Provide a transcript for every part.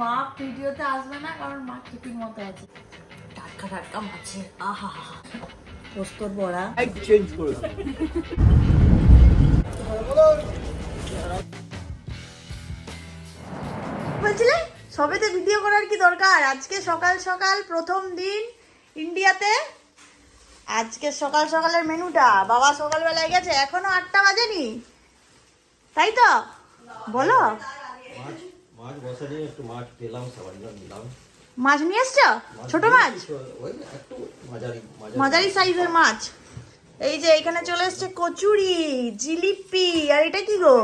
মা ভিডিওতে আসবে না কারণ মা খেপির মতো আছে। টাটকা টাটকা মাছের আহা হা হা পোস্তর বড়া চেঞ্জ করে বলছিলে সবেতে ভিডিও করার কি দরকার? আজকে সকাল সকাল প্রথম দিন ইন্ডিয়াতে। আজকে সকাল সকালের মেনুটা বাবা সকালবেলায় গেছে, এখনো 8টা বাজেনি, তাই তো বলো। মাছ বসা নিয়ে একটু মাছ পেলাম, সবাই নিলাম। মাছ নিয়ে এসছো? ছোট মাছ, ওই একটু মাঝারি সাইজের মাছ। এই যে এখানে চলে এসছে কচুরি, জিলিপি, আর এটা কি গো?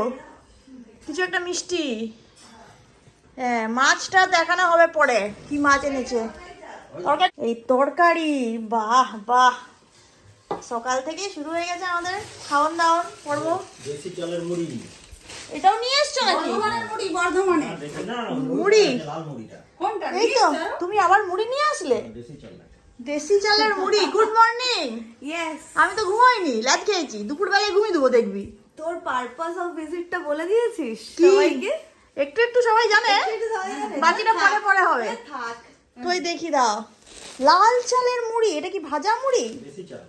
কিছু একটা মিষ্টি। হ্যাঁ, মাছটা দেখানো হবে পরে কি মাছ এনেছে। এই তরকারি, বাহ বাহ, সকাল থেকে শুরু হয়ে গেছে আমাদের খাওয়ান দাওয়ান পর্ব। দেশি চালের মুড়ি, এটাও নিয়ে এসছো নাকি? মুড়ি বর্ধমানে মুড়ি, লাল মুড়িটা কোনটা? এই তো তুমি আবার মুড়ি নিয়ে আসলে। দেশি চাল না, দেশি চালের মুড়ি। Good morning. ইয়েস, আমি তো ঘুমাইনি, লাট খেয়েছি, দুপুরবেলায় ঘুমিয়ে দেবো দেখবি। তোর পারপাস অফ ভিজিটটা বলে দিয়েছিস কি? সবাইকে? একটু একটু সবাই জানে, একটু সবাই জানে। বাকিটা পরে পরে হবে। থাক। তুই দেখি দাও, লাল চালের মুড়ি। এটা কি ভাজা মুড়ি? দেশি চাল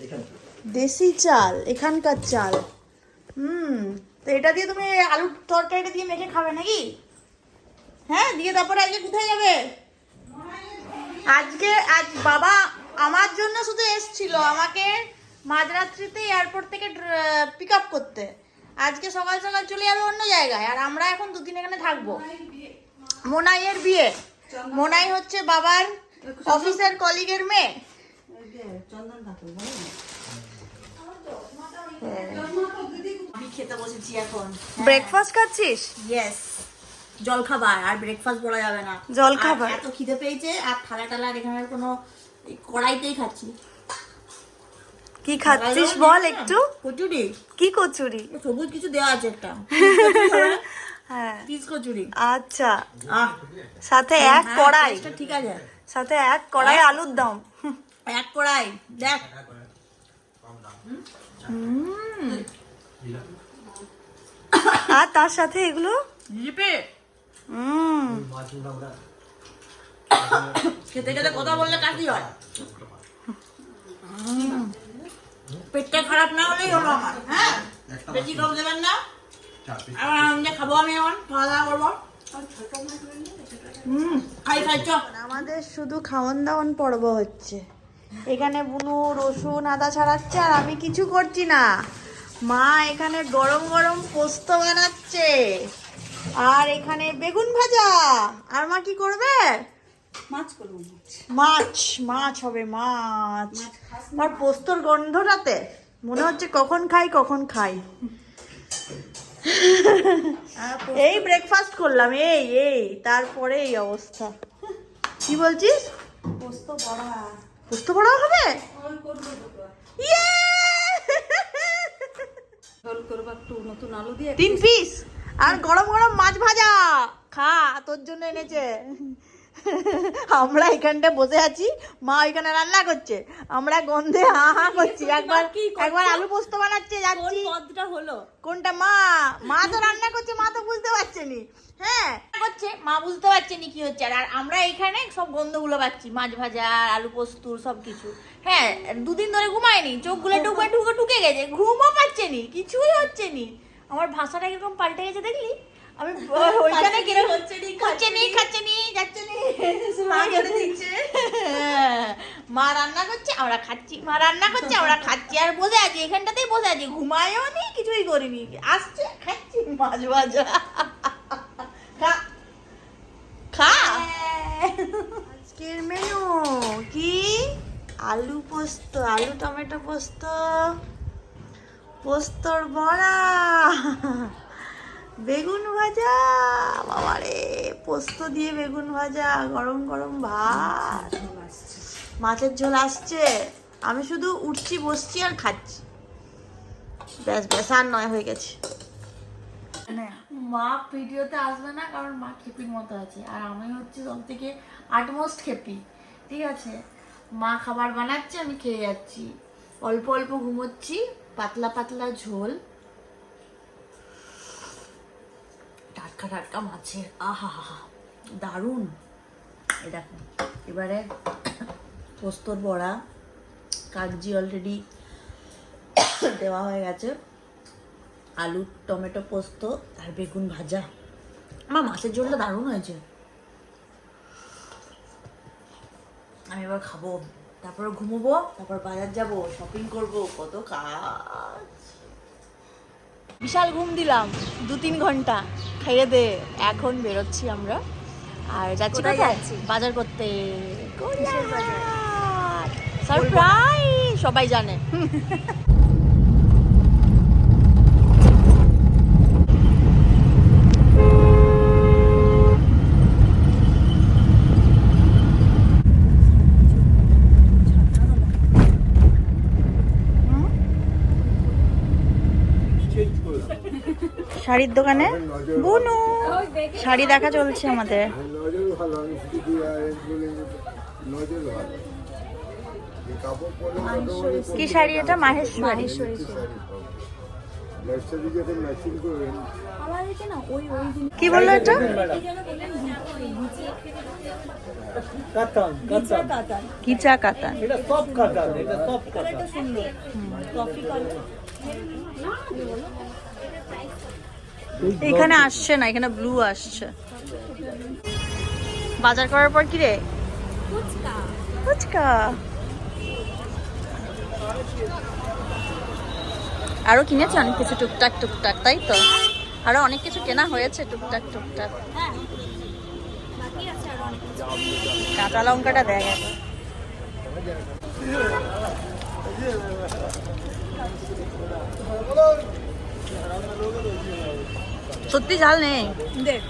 এখানে। দেশি চাল, এখানকার চাল। তো এটা দিয়ে তুমি আলুর তরকারিটা দিয়ে মেখে খাবে নাকি? হ্যাঁ, দিয়ে তারপরে আজকে কোথায় যাবে? আজ বাবা আমার জন্য শুধু এসছিল আমাকে মাঝরাত্রিতে এয়ারপোর্ট থেকে পিক আপ করতে। আজকে সকাল সকাল চলে যাবে অন্য জায়গায়, আর আমরা এখন দুদিন এখানে থাকবো। মোনাইয়ের বিয়ে। মোনাই হচ্ছে বাবার অফিসের কলিগের মেয়ে। চন্দন কাকু আমি খেতে বসেছি এখন। ব্রেকফাস্ট খাচ্ছিস? ইয়েস, জল খাবার, আর ব্রেকফাস্ট বলা যাবে না। জল খাবার এত খিদে পেয়েছে, আর থালা টালার এখানে কোনো কড়াইতেই খাচ্ছি। কি খাচ্ছিস বল একটু। কচুরি। কি কচুরি? সবুজ কিছু দেওয়া আছে একটা। হ্যাঁ, পিস কচুরি। আচ্ছা, সাথে এক কড়াই। ঠিক আছে, সাথে এক কড়াই আলুর দম। এক কড়াই দেখ। আর তার সাথে এগুলো জিপে। খেতে খেতে কথা বললে কাকি হয়। পেটটা খারাপ না হলেই হলো আমার। হ্যাঁ, বেশি কম দেবেন না। খাবো আমি এখন, খাওয়া দাওয়া করবো। আমাদের শুধু খাওয়ান দাওয়ান পর্ব হচ্ছে এখানে। বুনু রসুন আদা ছাড়াচ্ছে, আর আমি কিছু করছি না। মা এখানে গরম গরম পোস্ত বানাচ্ছে, আর এখানে বেগুন ভাজা। আর মা কি করবে? মাছ করবো। মাছ, মাছ হবে, মাছ। আর পোস্তর গন্ধটাতে মনে হচ্ছে কখন খাই কখন খাই। এই ব্রেকফাস্ট করলাম, এই এই তারপরে এই অবস্থা। কি বলছিস? পোস্ত বড়া। পোস্ত বড়া হবে? ইয়ে! ঝোল করবো একটু নতুন আলু দিয়ে। 3 পিস আর গরম গরম মাছ ভাজা। খা, তোর জন্য এনেছে। আমরা এখানটা বসে আছি, মা ওইখানে রান্না করছে, আমরা গন্ধে হা হা করছি। একবার আলু পোস্ত বানাচ্ছে, যাচ্ছি। পদটা হলো কোনটা? মা মা তো রান্না করছে, মা তো বুঝতে পারছে নি। হ্যাঁ করছে, মা বুঝতে পারছে নি কি হচ্ছে। আর আমরা এখানে সব গন্ধগুলো পাচ্ছি, মাছ ভাজা, আলু পোস্তুর সব কিছু। হ্যাঁ, 2 দিন ধরে ঘুমায়নি, চোখগুলো ঢুকে গেছে, ঘুমও পাচ্ছে নি, কিছুই হচ্ছে নি। আমার ভাষাটা কিরকম পাল্টে গেছে দেখলি? আমি ওইখানে কিরকম খাচ্ছে নি যাচ্ছে নি। মা রান্না করছে আমরা খাচ্ছি, মা রান্না করছে আমরা খাচ্ছি, আর বসে আছি এখানটাতেই বসে আছি, ঘুমায়ও নি, কিছুই করিনি। আসছে, খাচ্ছি মাছ ভাজা। খা খা। আজকের মেনু কি? আলু পোস্ত, আলু টমেটো পোস্ত, পোস্তর বড়া, বেগুন ভাজা। বাবারে, পোস্ত দিয়ে বেগুন ভাজা, গরম গরম ভাত, মাছের ঝোল আসছে। আমি শুধু উঠছি, বসছি আর খাচ্ছি। ব্যাস ব্যাস, আর নয়, হয়ে গেছে। মা ভিডিওতে আসবে না কারণ মা খেপির মতো আছে, আর আমি হচ্ছে সব থেকে আটমোস্ট খেপি। ঠিক আছে, মা খাবার বানাচ্ছে, আমি খেয়ে যাচ্ছি, অল্প অল্প ঘুমোচ্ছি, পাতলা পাতলা ঝোল, টাটকা টাটকা মাছের আহা হা হা দারুণ। এই দেখো এবারে পোস্তর বড়া, কাগজি অলরেডি দেওয়া হয়ে গেছে, আলু টমেটো পোস্ত আর বেগুন ভাজা। আমার মাছের ঝোলটা দারুণ হয়েছে। আমি এবার খাবো, তারপর ঘুমোবো, তারপর বাজার যাব, শপিং করব, কত কাজ। বিশাল ঘুম দিলাম 2-3 ঘন্টা খাইয়ে দে। এখন বেরোচ্ছি আমরা, আর যাচ্ছি কোথায়? বাজার করতে। সারপ্রাইজ, সবাই জানে। শাড়ির দোকানে বুনু শাড়ি দেখা চলছে আমাদের। কি শাড়ি এটা? মাহেশ্বরী। কি বললো এটা? কিচা কাতান। এখানে আসছে না, এখানে ব্লু আসছে। বাজার করার পর কি রে? ফুচকা। আরো কিনেছে অনেক কিছু টুকটাক টুকটাক, তাই তো? আরো অনেক কিছু কেনা হয়েছে টুকটাক টুকটাক। কাঁচা লঙ্কাটা দেখ। সত্যি ঝাল নেই। দেখ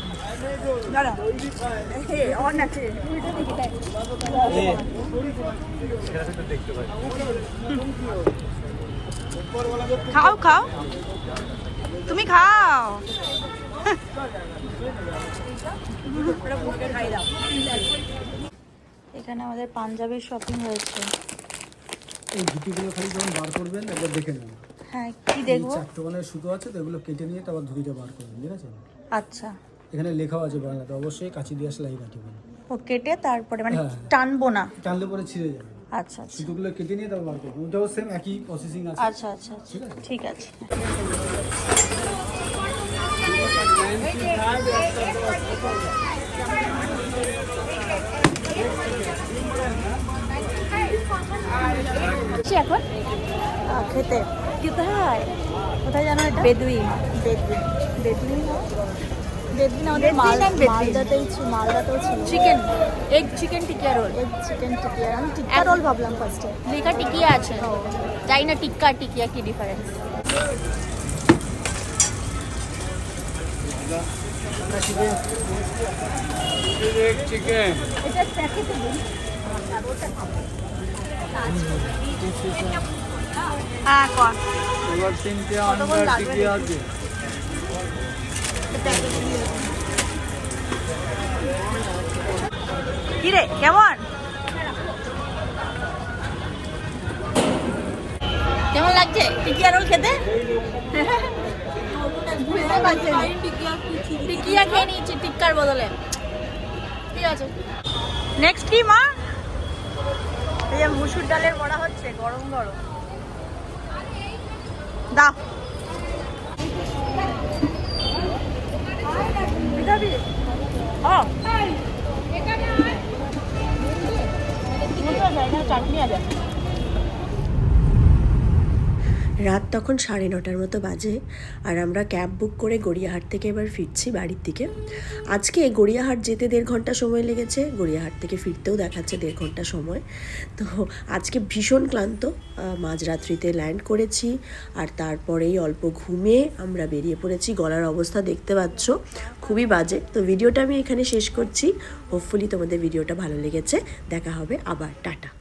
খাও খাও, তুমি খাও। এখানে আমাদের পাঞ্জাবির শপিং হয়েছে। এই ধুতিগুলো খালি যখন বার করবেন একবার দেখে নেবেন। হ্যাঁ, কি দেখবো? চারটে সুতো আছে তো, এগুলো কেটে নিয়ে তারপর ধুতিটা বার করবেন, ঠিক আছে? আচ্ছা, এখানে লেখাও আছে বাংলাতে, অবশ্যই কাঁচি দিয়ে সেলাই রাখবেন। ও কেটে তারপরে মানে হ্যাঁ। টানবো না? টানলে পরে ছিঁড়ে যাবে। আচ্ছা আচ্ছা সুতোগুলো কেটে নিয়ে তারপর বার করবেন, ওটাও সেম একই প্রসেসিং আছে। আচ্ছা আচ্ছা আচ্ছা, ঠিক আছে। এখন খেতে কোথায় কোথায় জানো এটা? বেদুইন। বেদুইন বেদুইন বেদুইন আমাদের মালদাতেই ছিল, মালদাতেও ছিল। Chicken egg chicken tikiya roll. Egg chicken tikiya, আমি টিক্কা রোল ভাবলাম ফার্স্টে। লেখা টিকিয়া আছে, জানি না টিক্কা টিকিয়া কি ডিফারেন্স। চিকেন এটা প্যাকেটে দিন। হ্যাঁ কর। এবার 3টে আন্ডার টিকি আছে। কি রে কেমন কেমন লাগছে টিকিয়া রোল খেতে? টিকিয়া খেয়ে নিয়েছি টিক্কার বদলে। ঠিক আছে, নেক্সট কি মা? এই যে মুসুর ডালের বড়া হচ্ছে গরম গরম, দাও। চাটনি আছে। রাত তখন 9:30 মতো বাজে, আর আমরা ক্যাব বুক করে গড়িয়াহাট থেকে এবার ফিরছি বাড়ির দিকে। আজকে গড়িয়াহাট যেতে 1.5 ঘন্টা সময় লেগেছে, গড়িয়াহাট থেকে ফিরতেও দেখাচ্ছে 1.5 ঘন্টা সময়। তো আজকে ভীষণ ক্লান্ত, মাঝরাত্রিতে ল্যান্ড করেছি, আর তারপরেই অল্প ঘুমিয়ে আমরা বেরিয়ে পড়েছি। গলার অবস্থা দেখতে পাচ্ছ, খুবই বাজে। তো ভিডিওটা আমি এখানে শেষ করছি। হোপফুলি তোমাদের ভিডিওটা ভালো লেগেছে। দেখা হবে আবার, টাটা।